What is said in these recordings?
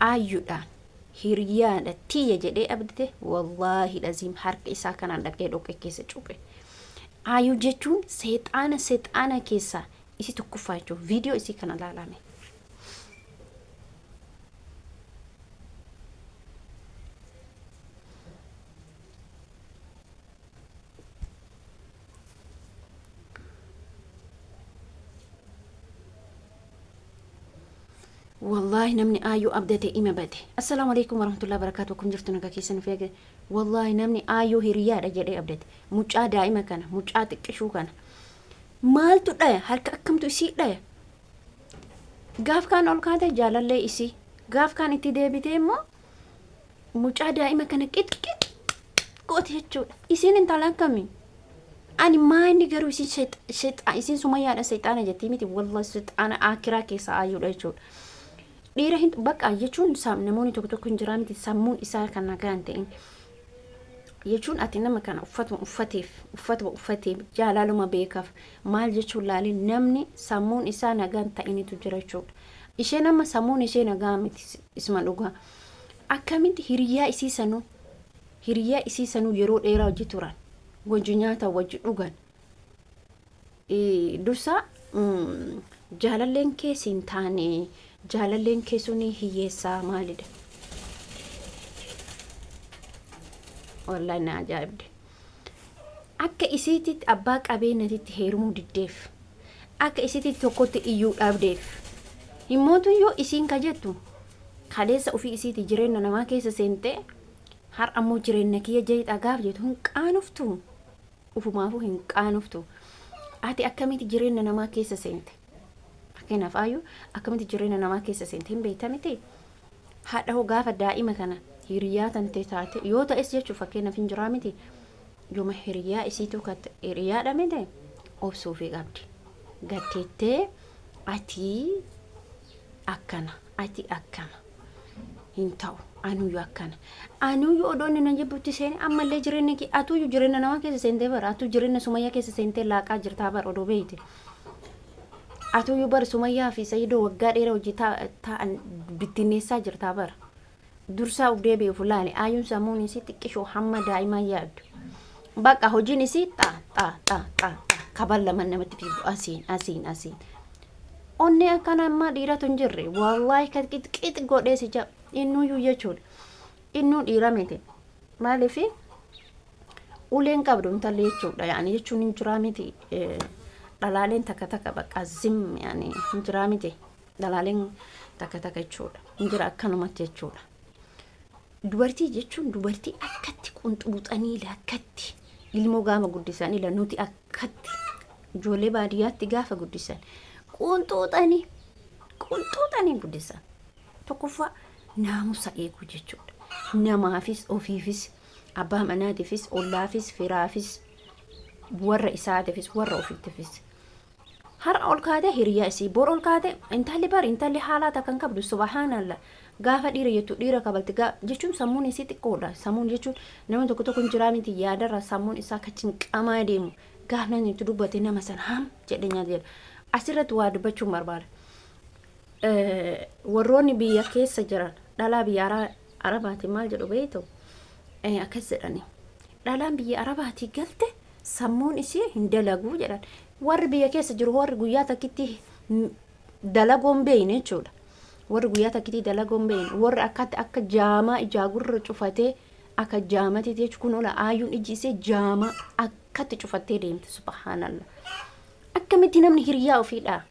aayuudhaan hiriyaadha tiyya jedhee abdate wallaahi laziim harka isaa kanaan dhaqee dhokee keessa cuuphe. Aayuu jechuun seexaana keessa isi tokkoffaa jechuun viidiyoo isii kana laalame. والله نمني آيو أبدأت إما بدي. السلام عليكم ورحمة الله وبركاته. كم جرتنا كيسن فيك. والله نمني آيو هريا رجلي أبدأت. مجا دائما كان مجا تكشو كان. مال تدا هرك أكم تسيء دا. قاف كان أول كذا جال اللي إسي. قاف كان إتدي بتيمو. مجا دائما كان كت قوت هتشو. إسين انتلان كمي. أنا ما عندي غير إسين شيت إسين سمايا أنا سيطانة جتيمتي والله سيطانة آكرا كيسا آيو رجول. Dhiira hin bakka jechuun namoonni tokko tokko hin jiraamti sammuun isaa kan nagaan ta'in jechuun ati nama kana uffatee jaalaluma beekaaf maal jechuun laali namni sammuun isaa nagaan ta'initu jira jechuudha. Ishee nama sammuun ishee nagaa miti isma dhugaa akkamitti hiriyaa isii sanuu yeroo dheeraa hojii turan wajji nyaata wajji dhugan dursa jaalalleen keessiin taane jaalalleen keessuni hiyyeessaa maalidha wallahi na ajaa'ibde akka isiititti abbaa qabeenyatitti heerumuu diddeef akka isiititti tokkotti iyyuu dhaabdeef himmootu yoo isiin ka jettu kaleessa ofii isiiti jireenya namaa keessa seentee har ammoo jireenya kiyya jee dhagaaf jettu hin qaanoftu ufumaafuu hin qaanoftu ati akkamitti jireenya namaa keessa seente kanaaf Ayuu akkamitti jireenya namaa keessa seentee hin beektamite haadha hoo gaafa daa'ima kana hiriyaa tante taate yoo ta'es jechuun fakkeenyaaf hin jiraa miti yooma hiriyaa isiitu katte hiriyaa dhamite obsuu fi qabdi gatteettee ati akkana hin ta'u anuyyuu akkana anuyyuu odoonni na jibbutti seeni ammallee jireenya kee atuyyuu jireenya namaa keessa seentee bara atu jireenya sumayyaa keessa seentee laaqaa jirtaa bara odoo beeyte atu yu bar sumayyaa fi saido waggaa dheeraa hojii ta'an bittinneessaa jirtaa bara dursaa uf deebi'u fulaani Aayuun sammuun isii xiqqishoo hamma daa'imaa yaaddu bakka hojiin isii xaa kaballaman namatti fiigu asiin onni akkana amma dhiiratu hin jirre wallaahi ka qixqix godhee si jab innuyyuu jechuudha innuu dhiira miti maaliifi uleen qabdu intalli jechuudha yaani jechuun hin jiraa miti dalaaleen takka bakka zim yaani hin jiraa miti dalaaleen takka jechuudha hin jira akkanumatti jechuudha dubartii jechuun dubartii akkatti qunxuuxanii akkatti ilmoo gaama guddisanii la nuti akkatti ijoollee baadiyyaatti gaafa guddisan qunxuuxanii guddisan tokkoffaa naamusa eeguu jechuudha namaafis ofiifis abbaa manaatiifis ollaafis firaafis warra isaatiifis warra ofiittiifis har ol kaate hiriyaa isii bor ol kaate intalli haalaata kan qabdu subhanallah gaafa dhiira jettu dhiira kabalti jechuun sammuun isii xiqqoodha sammuun jechuun nama tokko hin jiraa miti yaadarra sammuun isaa kachin qamaa deemu gaafna itti dubbate nama san ham jedhenya jedha asirratti waa dubbachuun barbaada warroonni biyya keessa jiran dhalaa biyya arabaati maal jedhu beeytu akkas jedhani dhalaan biyya arabaati galte sammuun isii hin dalaguu jedhan warri biyya keessa jiru warri guyyaa takkitti dalagoon beeyne jechuudha warri guyyaa takkitti dalagoon beeyne warri akka jaamaa ijaagurra cufatee akka jaamati jechuun kun ola Aayuun iji isee jaamaa akkatti cufattee deemte subhanallah akkamitti namni hiriyaa ofiidha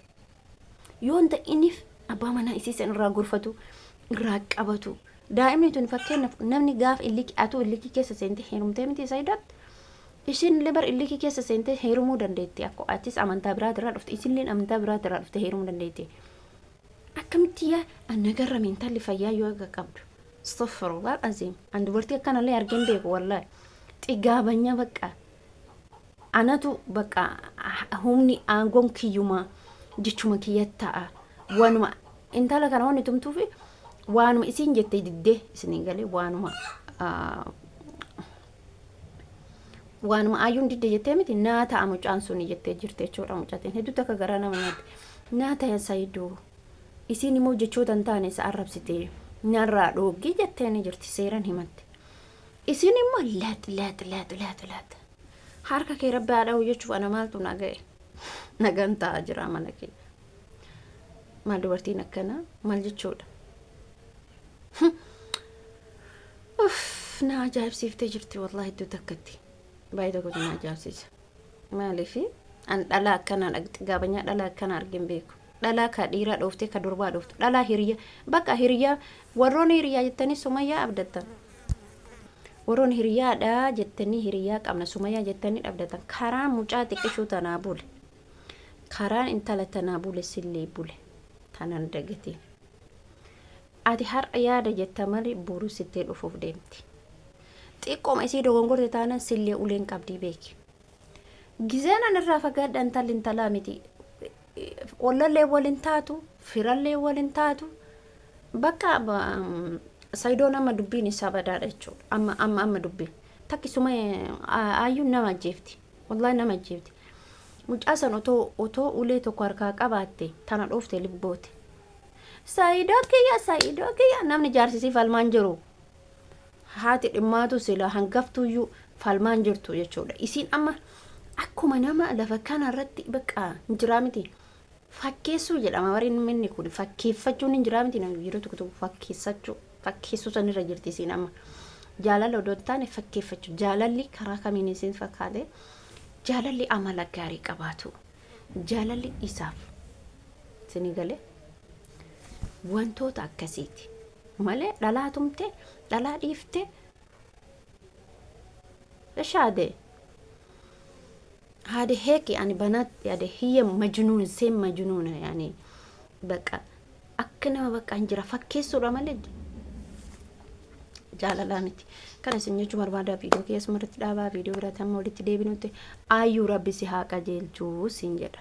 yoon ta'iniif abbaa manaa isii san irraa gurfatu irraa qabatu daa'imni tun fakkeenyaaf namni gaaf illiki keessa seente heerumtee miti saidaatti ishin lebar illiki keessa seente heerumuu dandeetti akko atis amantaa biraa irraa dhufte isinleen amantaa biraa irraa dhufte heerumuu dandeetti akkamitti yaa annagarra mentalli fayyaa yoo qabdu astaghfirullah azim an dubartii akkanallee argeen beeku wallahi xigaabanya bakka anatu bakka humni aangoon kiyyuma jechuma kiyyatta'a waanuma intala kana wanni tumtuufi waanuma isin jettee diddee isin galee waanuma Aayuun didde jettee miti naata amucaan suni jettee jirte jechuudha mucaatiin hedduu takka garaa nama nyaatti naata saido isin immoo jechoota hin taane isa arrabsite narraa dhoogii jetteeni jirti seeran himatti. Isin immoo laat harka kee rabbi haadha jechuuf ana maaltu naga'e nagan ta'a jira mana kee maal dubartiin akkana maal jechuudha. Na ajaa'ibsiiftee jirti wallahi iddoo takkatti baay'ee tokkotu na ajaa'ibsiisa. Maaliifi an dhalaa akkanaa dhaqxi gaabanyaa dhalaa akkanaa argin beeku. Dhalaa ka dhiiraa dhoofte ka durbaa dhooftu dhalaa hiriyaa bakka hiriyaa warroon hiriyaa jettanii Sumayyaa abdattan. Warroon hiriyaadha jettanii hiriyaa qabna Sumayyaa jettanii abdattan. Karaa mucaa xiqqishuu tanaa bule. Karaan intala tanaa bule sillee bule. Tanan dagatiin. Ati har'a yaada jetta malee boru sittee dhufuuf deemti. Xiqqooma isii dogongorte taanaan sillee uleen qabdii beeki. Gizeen an irraa fagaadha intalli intalaa miti. Ollallee waliin taatu, firallee waliin taatu. Bakka saido nama dubbiin isaa badaadha jechuudha. Amma dubbiin. Takki Ayyuu nama ajjeefti. Wallahi nama ajjeefti. Mucaa san otoo ulee tokko harkaa qabaatte tana dhoofte libboote. Saido kiyya namni jaarsisii falmaan jiru. Haati dhimmaatu sila hangaftuyyuu falmaan jirtu jechuudha. Isiin amma akkuma nama lafa kanarratti bakka hinjiraa miti. Fakkeessuu jedhama bariin minni kun fakkeeffachuun hinjiraa miti namni yeroo tokko fakkeessuu sanirra jirti isiin amma. Jaalala odoo hin taane fakkeeffachuu. Jaalalli karaa kamiin isin fakkaate jaalalli amala gaarii qabaatu. Jaalalli isaaf isinii galee wantoota akkasiiti. Malee dhalaa tumte dhalaa dhiifte shaade. هذا هيك يعني بنات يعني هي مجنون سيم مجنونة يعني بقى أكنا ما بقى انجرا فكيسو رمالد جاللا متي كان سنجو جمر بعد فيديو كيس مرت دابا فيديو برا تم ولت ديبنوتي آيو ربي سيها كجيل جو سنجرا